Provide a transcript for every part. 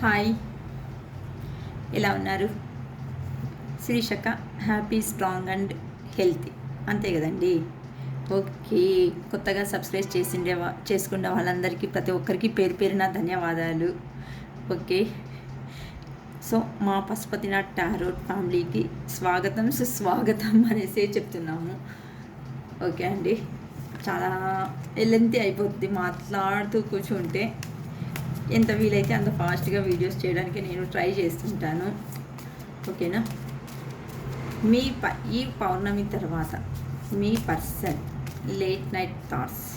Hi, ఎలా ఉన్నారు? శీర్షక happy, strong and healthy, అంతే కదండి. ఓకే, కొత్తగా సబ్స్క్రైబ్ చేసుకునే వాళ్ళందరికీ ప్రతి ఒక్కరికి పేరు పేరున ధన్యవాదాలు. ఓకే, సో మా పశుపతినాథ్ టారోట్ ఫ్యామిలీకి స్వాగతం సుస్వాగతం అనేసి చెప్తున్నాము. ఓకే అండి, చాలా లెంతీ అయిపోతుంది మాట్లాడుతూ కూర్చుంటే. ఎంత వీలైతే అంత ఫాస్ట్గా వీడియోస్ చేయడానికి నేను ట్రై చేస్తుంటాను. ఓకేనా? ఈ పౌర్ణమి తర్వాత మీ పర్సన్ లేట్ నైట్ థాట్స్,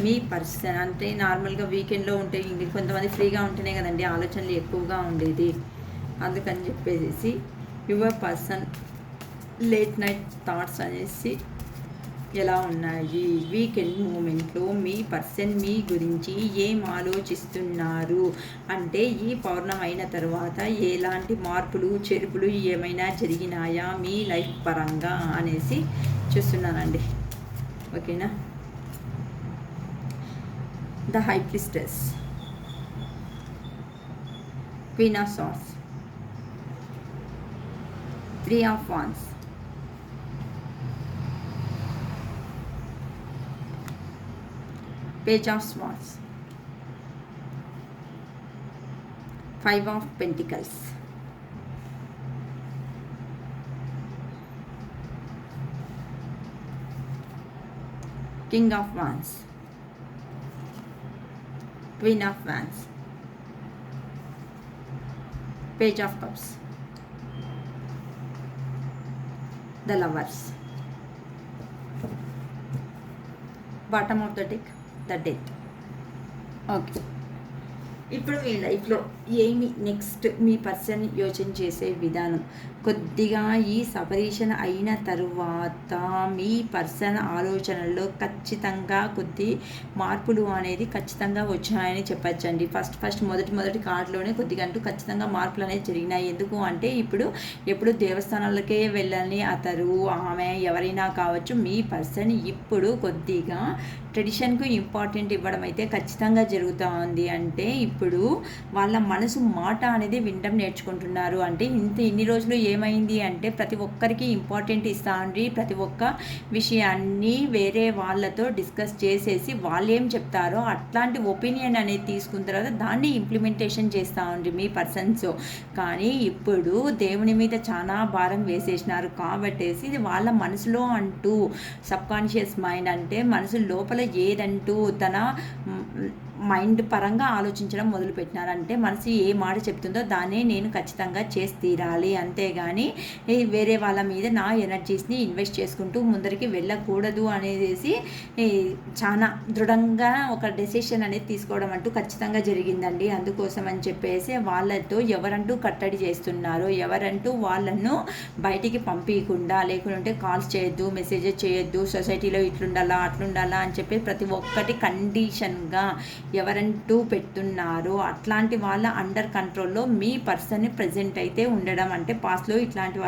మీ పర్సన్ అంటే నార్మల్గా వీకెండ్లో ఉంటే కొంతమంది ఫ్రీగా ఉంటేనే కదండి ఆలోచనలు ఎక్కువగా ఉండేది. అందుకని చెప్పేసి your person late night thoughts అనేసి ఎలా ఉన్నాయి, వీకెండ్ మూమెంట్లో మీ పర్సన్ మీ గురించి ఏం ఆలోచిస్తున్నారు, అంటే ఈ పౌర్ణమి అయిన తర్వాత ఎలాంటి మార్పులు చేర్పులు ఏమైనా జరిగినాయా మీ లైఫ్ పరంగా అనేసి చూస్తున్నానండి. ఓకేనా? The high priestess, queen of swords, 3 of wands, Page of Swords, 5 of Pentacles, King of Wands, Queen of Wands, Page of Cups, the Lovers, bottom of the deck, the Death. Okay, ఇప్పుడు మీ లైఫ్లో ఏమి next మీ person యోచన చేసే విధానం కొద్దిగా ఈ separation అయిన తరువాత మీ పర్సన్ ఆలోచనల్లో ఖచ్చితంగా కొద్ది మార్పులు అనేది ఖచ్చితంగా వచ్చాయని చెప్పచ్చండి. ఫస్ట్ మొదటి కార్డులోనే కొద్దిగా అంటూ ఖచ్చితంగా మార్పులు అనేది జరిగినాయి. ఎందుకు అంటే ఎప్పుడు దేవస్థానాలకే వెళ్ళని అతరు ఆమె ఎవరైనా కావచ్చు, మీ పర్సన్ ఇప్పుడు కొద్దిగా ట్రెడిషన్కు ఇంపార్టెంట్ ఇవ్వడం అయితే ఖచ్చితంగా జరుగుతూ ఉంది. అంటే ఇప్పుడు వాళ్ళ మనసు మాట అనేది వినడం నేర్చుకుంటున్నారు. అంటే ఇన్ని రోజులు ఏమైంది అంటే ప్రతి ఒక్కరికి ఇంపార్టెంట్ ఇస్తా ఉండి ప్రతి ఒక్క విషయాన్ని వేరే వాళ్ళతో డిస్కస్ చేసేసి వాళ్ళు ఏం చెప్తారో అట్లాంటి ఒపీనియన్ అనేది తీసుకున్న తర్వాత దాన్ని ఇంప్లిమెంటేషన్ చేస్తూ ఉండి మీ పర్సన్స్. కానీ ఇప్పుడు దేవుని మీద చాలా భారం వేసేసినారు కాబట్టేసి ఇది వాళ్ళ మనసులో అంటూ సబ్కాన్షియస్ మైండ్ అంటే మనసు లోపల ఏదంటూ తన మైండ్ పరంగా ఆలోచించడం మొదలుపెట్టినారంటే మనసు ఏ మాట చెప్తుందో దాన్నే నేను ఖచ్చితంగా చేసి తీరాలి, అంతేగాని వేరే వాళ్ళ మీద నా ఎనర్జీస్ని ఇన్వెస్ట్ చేసుకుంటూ ముందరికి వెళ్ళకూడదు అనేసి చాలా దృఢంగా ఒక డెసిషన్ అనేది తీసుకోవడం అంటూ ఖచ్చితంగా జరిగిందండి. అందుకోసం అని చెప్పేసి వాళ్ళతో ఎవరంటూ కట్టడి చేస్తున్నారో, ఎవరంటూ వాళ్ళను బయటికి పంపించకుండా, లేకుంటే కాల్స్ చేయొద్దు, మెసేజెస్ చేయొద్దు, సొసైటీలో ఇట్లుండాలా అట్లుండాలా అని చెప్పి ప్రతి ఒక్కటి కండిషన్గా ఎవరంటూ పెడుతున్నారో అట్లాంటి వాళ్ళ అండర్ కంట్రోల్లో మీ పర్సన్ ప్రజెంట్ అయితే ఉండడం, అంటే పాస్ట్లో ఇట్లాంటి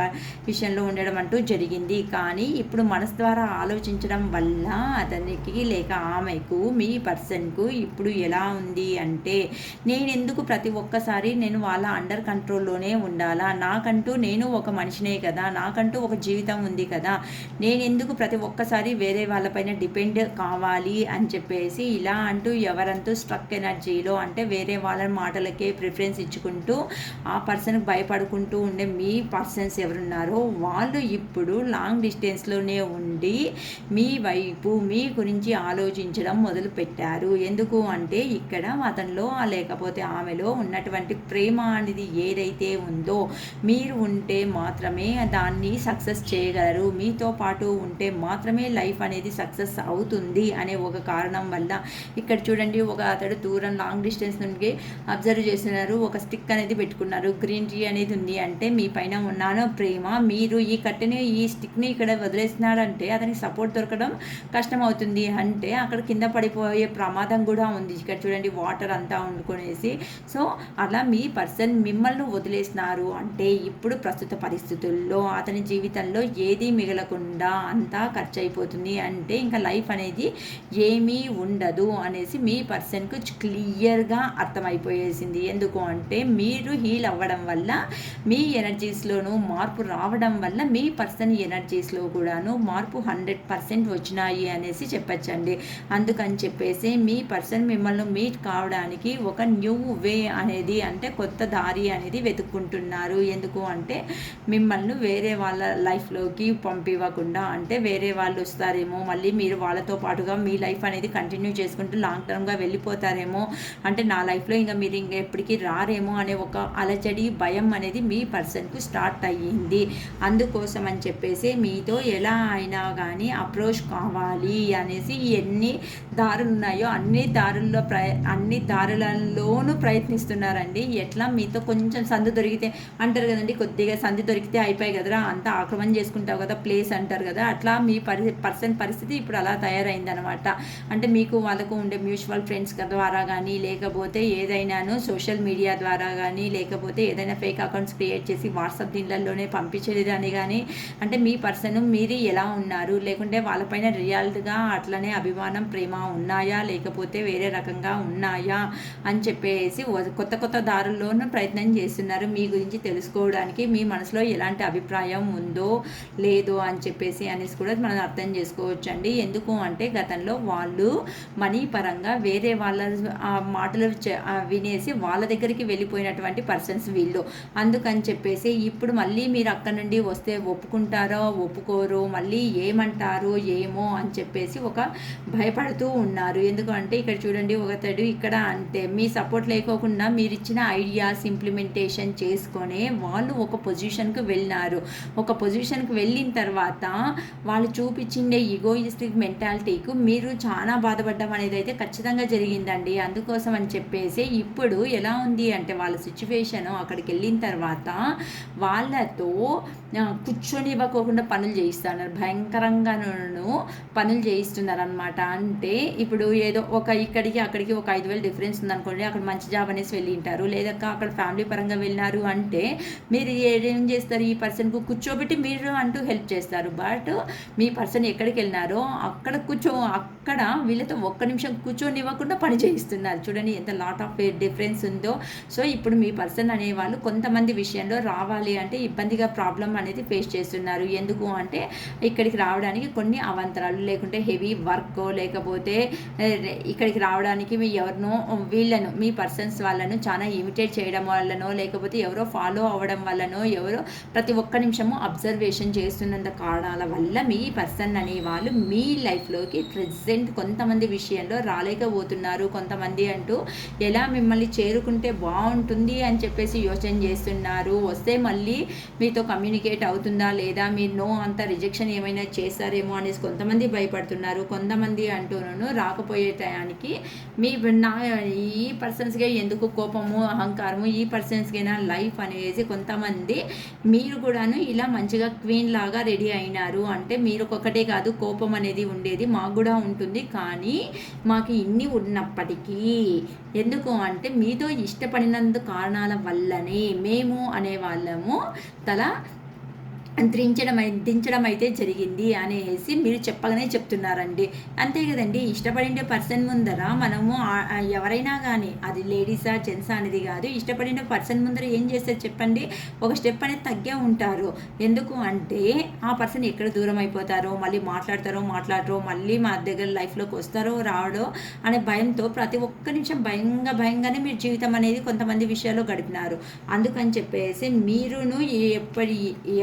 విషయంలో ఉండడం అంటూ జరిగింది. కానీ ఇప్పుడు మనసు ద్వారా ఆలోచించడం వల్ల అతనికి లేక ఆమెకు మీ పర్సన్కు ఇప్పుడు ఎలా ఉంది అంటే నేను ఎందుకు ప్రతి ఒక్కసారి నేను వాళ్ళ అండర్ కంట్రోల్లోనే ఉండాలా, నాకంటూ నేను ఒక మనిషినే కదా, నాకంటూ ఒక జీవితం ఉంది కదా, నేను ఎందుకు ప్రతి ఒక్కసారి వేరే వాళ్ళపైన డిపెండ్ కావాలి అని చెప్పేసి ఇలా అంటూ ఎవరంటూ స్ట్రక్ ఎనర్జీలో అంటే వేరే వాళ్ళ మాటలకే ప్రిఫరెన్స్ ఇచ్చుకుంటూ ఆ పర్సన్కి భయపడుకుంటూ ఉండే మీ పర్సన్స్ ఎవరున్నారో వాళ్ళు ఇప్పుడు లాంగ్ డిస్టెన్స్లోనే ఉండి మీ వైపు మీ గురించి ఆలోచించడం మొదలు పెట్టారు. ఎందుకు అంటే ఇక్కడ అతనిలో లేకపోతే ఆమెలో ఉన్నటువంటి ప్రేమ అనేది ఏదైతే ఉందో మీరు ఉంటే మాత్రమే దాన్ని సక్సెస్ చేయగలరు, మీతో పాటు ఉంటే మాత్రమే లైఫ్ అనేది సక్సెస్ అవుతుంది అనే ఒక కారణం వల్ల ఇక్కడ చూడండి అతడు దూరం లాంగ్ డిస్టెన్స్ నుండి అబ్జర్వ్ చేస్తున్నారు. ఒక స్టిక్ అనేది పెట్టుకున్నారు, గ్రీన్ టీ అనేది ఉంది. అంటే మీ పైన ఉన్నాను ప్రేమ, మీరు ఈ కట్టెని ఈ స్టిక్ని ఇక్కడ వదిలేస్తున్నారంటే అతనికి సపోర్ట్ దొరకడం కష్టం అవుతుంది, అంటే అక్కడ కింద పడిపోయే ప్రమాదం కూడా ఉంది. ఇక్కడ చూడండి వాటర్ అంతా వండుకొనేసి. సో అలా మీ పర్సన్ మిమ్మల్ని వదిలేసినారు అంటే ఇప్పుడు ప్రస్తుత పరిస్థితుల్లో అతని జీవితంలో ఏది మిగలకుండా అంతా ఖర్చు అయిపోతుంది, అంటే ఇంకా లైఫ్ అనేది ఏమీ ఉండదు అనేసి మీ పర్సన్ పర్సన్కు క్లియర్గా అర్థమైపోయేసింది. ఎందుకు అంటే మీరు హీల్ అవ్వడం వల్ల మీ ఎనర్జీస్లోనూ మార్పు రావడం వల్ల మీ పర్సన్ ఎనర్జీస్లో కూడాను మార్పు 100% వచ్చినాయి అనేసి చెప్పచ్చండి. అందుకని చెప్పేసి మీ పర్సన్ మిమ్మల్ని మీట్ కావడానికి ఒక న్యూ వే అనేది, అంటే కొత్త దారి అనేది వెతుక్కుంటున్నారు. ఎందుకు అంటే మిమ్మల్ని వేరే వాళ్ళ లైఫ్లోకి పంపివ్వకుండా, అంటే వేరే వాళ్ళు వస్తారేమో, మళ్ళీ మీరు వాళ్ళతో పాటుగా మీ లైఫ్ అనేది కంటిన్యూ చేసుకుంటూ లాంగ్ టర్మ్గా వెళ్ళిపోతారేమో, అంటే నా లైఫ్లో ఇంకా మీరు ఎప్పటికీ రారేమో అనే ఒక అలజడి, భయం అనేది మీ పర్సన్కు స్టార్ట్ అయ్యింది. అందుకోసం అని చెప్పేసి మీతో ఎలా అయినా కానీ అప్రోచ్ కావాలి అనేసి ఎన్ని దారులు ఉన్నాయో అన్ని దారులలోనూ ప్రయత్నిస్తున్నారండి. ఎట్లా మీతో కొంచెం సందు దొరికితే అంటారు కదండి, కొద్దిగా సందు దొరికితే అయిపోయి కదరా, అంతా ఆక్రమణ చేసుకుంటావు కదా ప్లేస్ అంటారు కదా, అట్లా మీ పర్సన్ పరిస్థితి ఇప్పుడు అలా తయారైందనమాట. అంటే మీకు వాళ్ళకు ఉండే మ్యూచువల్ ఫ్రెండ్స్ ద్వారా కానీ, లేకపోతే ఏదైనాను సోషల్ మీడియా ద్వారా కానీ, లేకపోతే ఏదైనా ఫేక్ అకౌంట్స్ క్రియేట్ చేసి వాట్సాప్ దీనిలోనే పంపించేదని కానీ, అంటే మీ పర్సన్ మీరు ఎలా ఉన్నారు, లేకుంటే వాళ్ళపైన రియల్గా అట్లనే అభిమానం, ప్రేమ ఉన్నాయా, లేకపోతే వేరే రకంగా ఉన్నాయా అని చెప్పేసి కొత్త దారుల్లోనూ ప్రయత్నం చేస్తున్నారు మీ గురించి తెలుసుకోవడానికి. మీ మనసులో ఎలాంటి అభిప్రాయం ఉందో లేదో అని చెప్పేసి అనేసి కూడా మనం అర్థం చేసుకోవచ్చండి. ఎందుకు అంటే గతంలో వాళ్ళు మనీ పరంగా వేరే వాళ్ళ మాటలు వినేసి వాళ్ళ దగ్గరికి వెళ్ళిపోయినటువంటి పర్సన్స్ వీళ్ళు. అందుకని చెప్పేసి ఇప్పుడు మళ్ళీ మీరు అక్కడ నుండి వస్తే ఒప్పుకుంటారో ఒప్పుకోరో, మళ్ళీ ఏమంటారో ఏమో అని చెప్పేసి ఒక భయపడుతూ ఉన్నారు. ఎందుకంటే ఇక్కడ చూడండి, ఒకతడు ఇక్కడ అంటే మీ సపోర్ట్ లేకోకుండా మీరు ఇచ్చిన ఐడియాస్ ఇంప్లిమెంటేషన్ చేసుకొని వాళ్ళు ఒక పొజిషన్కి వెళ్ళినారు. ఒక పొజిషన్కి వెళ్ళిన తర్వాత వాళ్ళు చూపించిండే ఈగోయిస్టిక్ మెంటాలిటీకు మీరు చాలా బాధపడడం అనేది అయితే ఖచ్చితంగా జరిగిందండి. అందుకోసం అని చెప్పేసి ఇప్పుడు ఎలా ఉంది అంటే వాళ్ళ సిచ్యువేషన్, అక్కడికి వెళ్ళిన తర్వాత వాళ్ళతో కూర్చొని ఇవ్వకోకుండా పనులు చేయిస్తున్నారు, భయంకరంగాను పనులు చేయిస్తున్నారు అనమాట. అంటే ఇప్పుడు ఏదో ఒక ఇక్కడికి అక్కడికి ఒక 5,000 డిఫరెన్స్ ఉందనుకోండి, అక్కడ మంచి జాబ్ అనేసి వెళ్ళింటారు, లేదా అక్కడ ఫ్యామిలీ పరంగా వెళ్ళినారు అంటే మీరు ఏం చేస్తారు, ఈ పర్సన్కు కూర్చోబెట్టి మీరు అంటూ హెల్ప్ చేస్తారు. బట్ మీ పర్సన్ ఎక్కడికి వెళ్ళినారో అక్కడ వీళ్ళతో ఒక్క నిమిషం కూర్చొని ఇవ్వకుండా పని చేయిస్తున్నారు. చూడండి ఎంత లాట్ ఆఫ్ డిఫరెన్స్ ఉందో. సో ఇప్పుడు మీ పర్సన్ అనేవాళ్ళు కొంతమంది విషయంలో రావాలి అంటే ఇబ్బందిగా ప్రాబ్లం అనేది ఫేస్ చేస్తున్నారు. ఎందుకు అంటే ఇక్కడికి రావడానికి కొన్ని అవాంతరాలు, లేకుంటే హెవీ వర్క్, లేకపోతే ఇక్కడికి రావడానికి ఎవరినో వీళ్ళను మీ పర్సన్స్ వాళ్ళను చాలా ఇమిటేట్ చేయడం వల్లనో, లేకపోతే ఎవరో ఫాలో అవ్వడం వల్లనో, ఎవరో ప్రతి ఒక్క నిమిషము అబ్జర్వేషన్ చేస్తున్నంత కారణాల వల్ల మీ పర్సన్ అనేవాళ్ళు మీ లైఫ్లోకి ప్రెజెంట్ కొంతమంది విషయంలో రాలేకపోతున్నారు. కొంతమంది అంటూ ఎలా మిమ్మల్ని చేరుకుంటే బాగుంటుంది అని చెప్పేసి యోచన చేస్తున్నారు. వస్తే మళ్ళీ మీతో కమ్యూనికేట్ అవుతుందా లేదా, మీరు నో అంత రిజెక్షన్ ఏమైనా చేస్తారేమో అనేసి కొంతమంది భయపడుతున్నారు. కొంతమంది అంటూను రాకపోయే టయానికి ఈ పర్సన్స్గా ఎందుకు కోపము, అహంకారము, ఈ పర్సన్స్కైనా లైఫ్ అనేసి కొంతమంది మీరు కూడాను ఇలా మంచిగా క్వీన్ లాగా రెడీ అయినారు. అంటే మీరు ఒకటే కాదు, కోపం అనేది ఉండేది మాకు కూడా ఉంటుంది, కానీ మాకు ఇన్ని ఉన్నప్పటికీ ఎందుకు అంటే మీతో ఇష్టపడినందు కారణాల వల్లనే మేము అనేవాళ్ళము దించడం అయితే జరిగింది అనేసి మీరు చెప్పగానే చెప్తున్నారండి. అంతే కదండి, ఇష్టపడిన పర్సన్ ముందర మనము ఎవరైనా కానీ అది లేడీసా జెంట్సా అనేది కాదు, ఇష్టపడిన పర్సన్ ముందర ఏం చేస్తారు చెప్పండి, ఒక స్టెప్ అనేది తగ్గే ఉంటారు. ఎందుకు అంటే ఆ పర్సన్ ఎక్కడ దూరం అయిపోతారో, మళ్ళీ మాట్లాడరో, మళ్ళీ మా దగ్గర లైఫ్లోకి వస్తారో రావడో అనే భయంతో ప్రతి ఒక్క నిమిషం భయంగానే మీరు జీవితం అనేది కొంతమంది విషయాల్లో గడిపినారు. అందుకని చెప్పేసి మీరును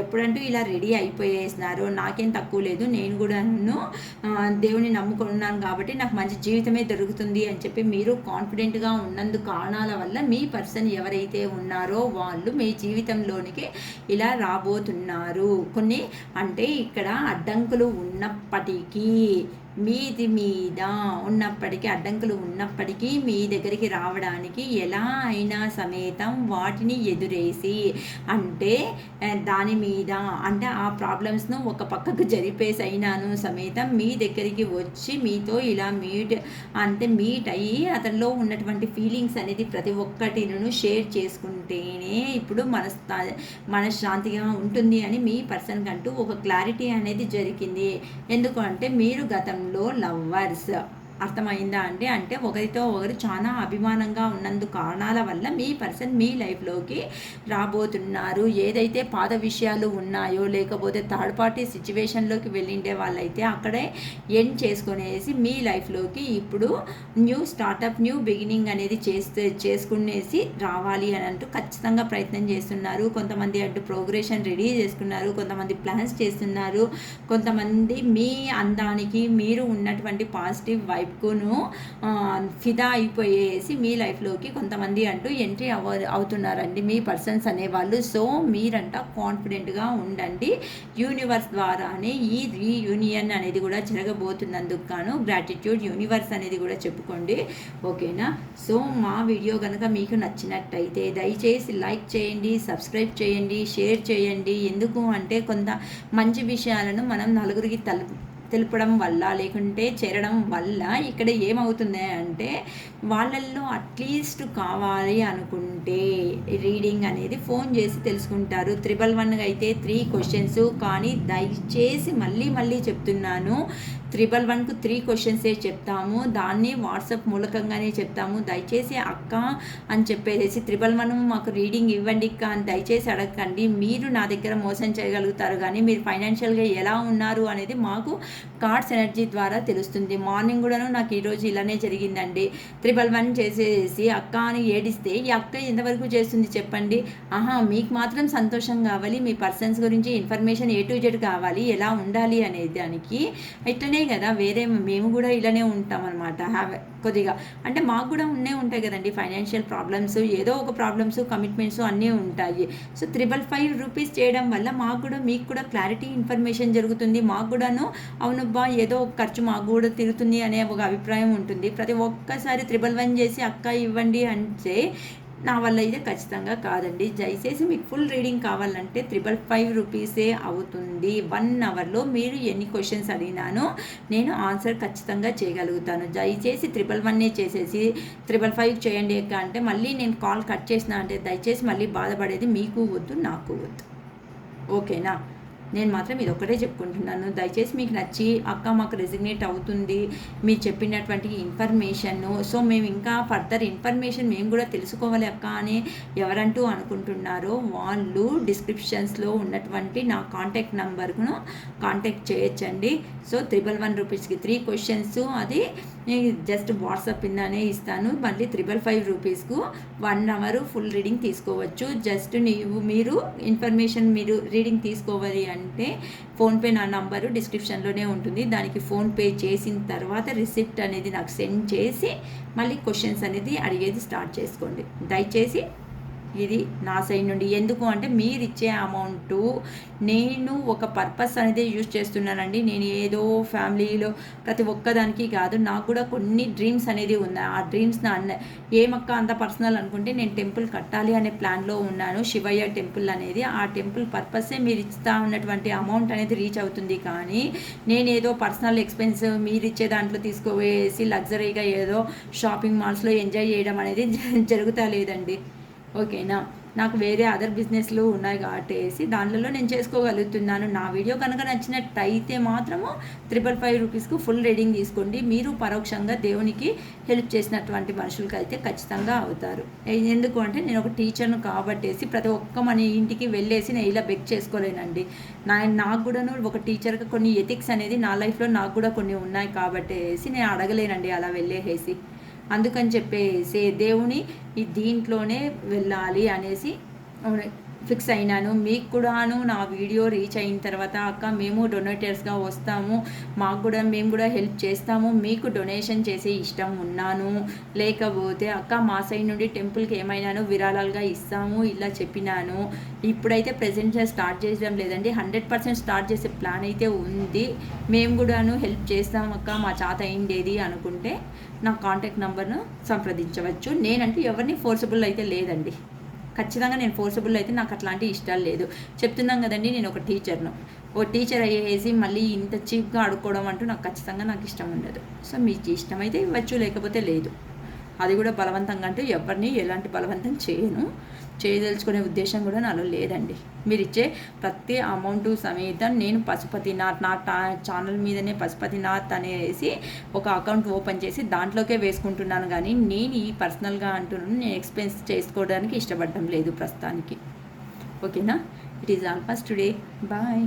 ఎప్పుడంటూ ఇలా రెడీ అయిపోయేసినారు, నాకేం తక్కువ లేదు, నేను కూడా దేవుని నమ్ముకున్నాను కాబట్టి నాకు మంచి జీవితమే దొరుకుతుంది అని చెప్పి మీరు కాన్ఫిడెంట్గా ఉన్నందుకు కారణాల వల్ల మీ పర్సన్ ఎవరైతే ఉన్నారో వాళ్ళు మీ జీవితంలోనికి ఇలా రాబోతున్నారు. కొన్ని అంటే ఇక్కడ అడ్డంకులు ఉన్నప్పటికీ మీది మీద ఉన్నప్పటికీ, అడ్డంకులు ఉన్నప్పటికీ మీ దగ్గరికి రావడానికి ఎలా అయినా సమేతం వాటిని ఎదురేసి, అంటే దాని మీద అంటే ఆ ప్రాబ్లమ్స్ను ఒక పక్కకు జరిపేసి అయినాను సమేతం మీ దగ్గరికి వచ్చి మీతో ఇలా మీట్ అయ్యి అతనిలో ఉన్నటువంటి ఫీలింగ్స్ అనేది ప్రతి ఒక్కటిను షేర్ చేసుకుంటేనే ఇప్పుడు మనశ్శాంతిగా ఉంటుంది అని మీ పర్సన్ కంటూ ఒక క్లారిటీ అనేది జరిగింది. ఎందుకంటే మీరు గతంలో లవ్వర్స్ అర్థమైందా అండి? అంటే ఒకరితో ఒకరు చాలా అభిమానంగా ఉన్నందు కారణాల వల్ల మీ పర్సన్ మీ లైఫ్‌లోకి రాబోతున్నారు. ఏదైతే పాత విషయాలు ఉన్నాయో, లేకపోతే థర్డ్ పార్టీ సిట్యుయేషన్‌లోకి వెళ్ళిండే వాళ్ళైతే అక్కడే ఎండ్ చేసుకునేసి మీ లైఫ్‌లోకి ఇప్పుడు న్యూ స్టార్టప్, న్యూ బిగినింగ్ అనేది చేసుకునేసి రావాలి అని అంటూ ఖచ్చితంగా ప్రయత్నం చేస్తున్నారు. కొంతమంది అంటూ ప్రోగ్రెషన్ రెడీ చేసుకున్నారు, కొంతమంది ప్లాన్స్ చేస్తున్నారు, కొంతమంది మీ అందానికి మీరు ఉన్నటువంటి పాజిటివ్ వైబ్‌కును ఫిదా అయిపోయేసి మీ లైఫ్‌లోకి కొంతమంది అంటూ ఎంట్రీ అవుతున్నారండి మీ పర్సన్స్ అనేవాళ్ళు. సో మీరంట కాన్ఫిడెంట్‌గా ఉండండి. యూనివర్స్ ద్వారానే ఈ రీయూనియన్ అనేది కూడా జరగబోతున్నందుకు గాను గ్రాటిట్యూడ్ యూనివర్స్ అనేది కూడా చెప్పుకోండి. ఓకేనా? సో మా వీడియో కనుక మీకు నచ్చినట్టయితే దయచేసి లైక్ చేయండి, సబ్స్క్రైబ్ చేయండి, షేర్ చేయండి. ఎందుకు అంటే కొంత మంచి విషయాలను మనం నలుగురికి తెలపడం వల్ల, లేకుంటే చేరడం వల్ల ఇక్కడ ఏమవుతుంది అంటే వాళ్ళల్లో అట్లీస్ట్ కావాలి అనుకుంటే రీడింగ్ అనేది ఫోన్ చేసి తెలుసుకుంటారు. 111 అయితే 3 క్వశ్చన్స్. కానీ దయచేసి మళ్ళీ చెప్తున్నాను, 111కు 3 క్వశ్చన్సే చెప్తాము. దాన్ని వాట్సాప్ మూలకంగానే చెప్తాము. దయచేసి అక్క అని చెప్పేసి 111 మాకు రీడింగ్ ఇవ్వండి అక్క అని దయచేసి అడగండి. మీరు నా దగ్గర మోసం చేయగలుగుతారు, కానీ మీరు ఫైనాన్షియల్గా ఎలా ఉన్నారు అనేది మాకు కార్డ్స్ ఎనర్జీ ద్వారా తెలుస్తుంది. మార్నింగ్ కూడాను నాకు ఈరోజు ఇలానే జరిగిందండి. 111 చేసేసి అక్క అని ఏడిస్తే ఈ అక్క ఎంతవరకు చేస్తుంది చెప్పండి? మీకు మాత్రం సంతోషం కావాలి, మీ పర్సన్స్ గురించి ఇన్ఫర్మేషన్ A to Z కావాలి, ఎలా ఉండాలి అనే దానికి. ఇట్లనే కదా వేరే మేము కూడా ఇలానే ఉంటాం అనమాట. కొద్దిగా అంటే మాకు కూడా ఉంటాయి కదండి ఫైనాన్షియల్ ప్రాబ్లమ్స్, ఏదో ఒక ప్రాబ్లమ్స్, కమిట్మెంట్స్ అన్నీ ఉంటాయి. సో 555 రూపీస్ చేయడం వల్ల మాకు కూడా మీకు కూడా క్లారిటీ ఇన్ఫర్మేషన్ జరుగుతుంది. మాకు కూడాను అవునబ్బా ఏదో ఒక ఖర్చు మాకు కూడా తిరుగుతుంది అనే ఒక అభిప్రాయం ఉంటుంది. ప్రతి ఒక్కసారి 111 చేసి అక్క ఇవ్వండి అంటే నా వల్ల అయితే ఖచ్చితంగా కాదండి. దయచేసి మీకు ఫుల్ రీడింగ్ కావాలంటే 555 రూపీసే అవుతుంది. 1 అవర్లో మీరు ఎన్ని క్వశ్చన్స్ అడిగినానో నేను ఆన్సర్ ఖచ్చితంగా చేయగలుగుతాను. దయచేసి 111 చేసేసి 555 చేయండి అక్క అంటే మళ్ళీ నేను కాల్ కట్ చేసిన అంటే దయచేసి మళ్ళీ బాధపడేది మీకు వద్దు, నాకు వద్దు. ఓకేనా? నేను మాత్రం ఇది ఒక్కటే చెప్పుకుంటున్నాను. దయచేసి మీకు నచ్చి అక్క మాకు రెసిగ్నేట్ అవుతుంది మీరు చెప్పినటువంటి ఇన్ఫర్మేషన్ను, సో మేము ఇంకా ఫర్దర్ ఇన్ఫర్మేషన్ మేము కూడా తెలుసుకోవాలి అక్క అని ఎవరంటూ అనుకుంటున్నారో వాళ్ళు డిస్క్రిప్షన్స్లో ఉన్నటువంటి నా కాంటాక్ట్ నెంబర్ను కాంటాక్ట్ చేయొచ్చండి. సో 111 రూపీస్కి 3 క్వశ్చన్స్, అది జస్ట్ వాట్సాప్ కిందనే ఇస్తాను. మళ్ళీ 555 రూపీస్కు 1 అవర్ ఫుల్ రీడింగ్ తీసుకోవచ్చు. జస్ట్ మీరు ఇన్ఫర్మేషన్ మీరు రీడింగ్ తీసుకోవాలి అంటే ఫోన్పే నా నంబరు డిస్క్రిప్షన్లోనే ఉంటుంది. దానికి ఫోన్పే చేసిన తర్వాత రిసిప్ట్ అనేది నాకు సెండ్ చేసి మళ్ళీ క్వశ్చన్స్ అనేది అడిగేది స్టార్ట్ చేసుకోండి. దయచేసి ఇది నా సైడ్ నుండి. ఎందుకు అంటే మీరు ఇచ్చే అమౌంటు నేను ఒక పర్పస్ అనేది యూజ్ చేస్తున్నానండి. నేను ఏదో ఫ్యామిలీలో ప్రతి ఒక్కదానికి కాదు, నాకు కూడా కొన్ని డ్రీమ్స్ అనేది ఉన్నాయి. ఆ డ్రీమ్స్ ఏమక్క అంత పర్సనల్ అనుకుంటే నేను టెంపుల్ కట్టాలి అనే ప్లాన్లో ఉన్నాను, శివయ్య టెంపుల్ అనేది. ఆ టెంపుల్ పర్పసే మీరు ఇస్తా ఉన్నటువంటి అమౌంట్ అనేది రీచ్ అవుతుంది. కానీ నేను ఏదో పర్సనల్ ఎక్స్పెన్స్ మీరు ఇచ్చే దాంట్లో తీసుకోవేసి లగ్జరీగా ఏదో షాపింగ్ మాల్స్లో ఎంజాయ్ చేయడం అనేది జరుగుతా లేదండి. ఓకేనా? నాకు వేరే అదర్ బిజినెస్లు ఉన్నాయి కాబట్టి దాంట్లో నేను చేసుకోగలుగుతున్నాను. నా వీడియో కనుక నచ్చినట్టయితే మాత్రము 555 రూపీస్కు ఫుల్ రీడింగ్ తీసుకోండి. మీరు పరోక్షంగా దేవునికి హెల్ప్ చేసినటువంటి మనుషులకి అయితే ఖచ్చితంగా అవుతారు. ఎందుకు అంటే నేను ఒక టీచర్ను కాబట్టి ప్రతి ఒక్క మన ఇంటికి వెళ్ళేసి నేను ఇలా బెక్ చేసుకోలేనండి. నాకు కూడాను ఒక టీచర్గా కొన్ని ఎథిక్స్ అనేది నా లైఫ్లో నాకు కూడా కొన్ని ఉన్నాయి కాబట్టి నేను అడగలేనండి అలా వెళ్ళేసి. అందుకని చెప్పేసి దేవుని దీంట్లోనే వెళ్ళాలి అనేసి ఫిక్స్ అయినాను. మీకు కూడాను నా వీడియో రీచ్ అయిన తర్వాత అక్క మేము డొనేటర్స్గా వస్తాము, మేము కూడా హెల్ప్ చేస్తాము, మీకు డొనేషన్ చేసే ఇష్టం ఉన్నాను, లేకపోతే అక్క మా సైడ్ నుండి టెంపుల్కి ఏమైనాను విరాళాలుగా ఇస్తాము ఇలా చెప్పినాను. ఇప్పుడైతే ప్రజెంట్ స్టార్ట్ చేయడం లేదండి, 100% స్టార్ట్ చేసే ప్లాన్ అయితే ఉంది. మేము కూడాను హెల్ప్ చేస్తాం అక్క మా చేత అయిండేది అనుకుంటే నా కాంటాక్ట్ నెంబర్ను సంప్రదించవచ్చు. నేనంటూ ఎవరిని ఫోర్సబుల్ అయితే లేదండి. ఖచ్చితంగా నేను ఫోర్సబుల్ అయితే నాకు అట్లాంటి ఇష్టాలు లేదు. చెప్తున్నాం కదండి, నేను ఒక టీచర్ను. ఓ టీచర్ అయ్యేసి మళ్ళీ ఇంత చీప్గా ఆడుకోవడం అంటూ నాకు ఖచ్చితంగా నాకు ఇష్టం ఉండదు. సో మీకు ఇష్టమైతే ఇవ్వచ్చు, లేకపోతే లేదు. అది కూడా బలవంతంగా అంటే ఎవరిని ఎలాంటి బలవంతం చేయదలుచుకునే ఉద్దేశం కూడా నాలో లేదండి. మీరు ఇచ్చే ప్రతి అమౌంట్ సమేతం నేను పశుపతినాథ్ నా ఛానల్ మీదనే పశుపతినాథ్ అనేసి ఒక అకౌంట్ ఓపెన్ చేసి దాంట్లోకే వేసుకుంటున్నాను, కానీ నేను ఈ పర్సనల్గా అంటున్నాను, నేను ఎక్స్పెన్స్ చేసుకోవడానికి ఇష్టపడడం లేదు ప్రస్తుతానికి. ఓకేనా? It is all first today. Bye.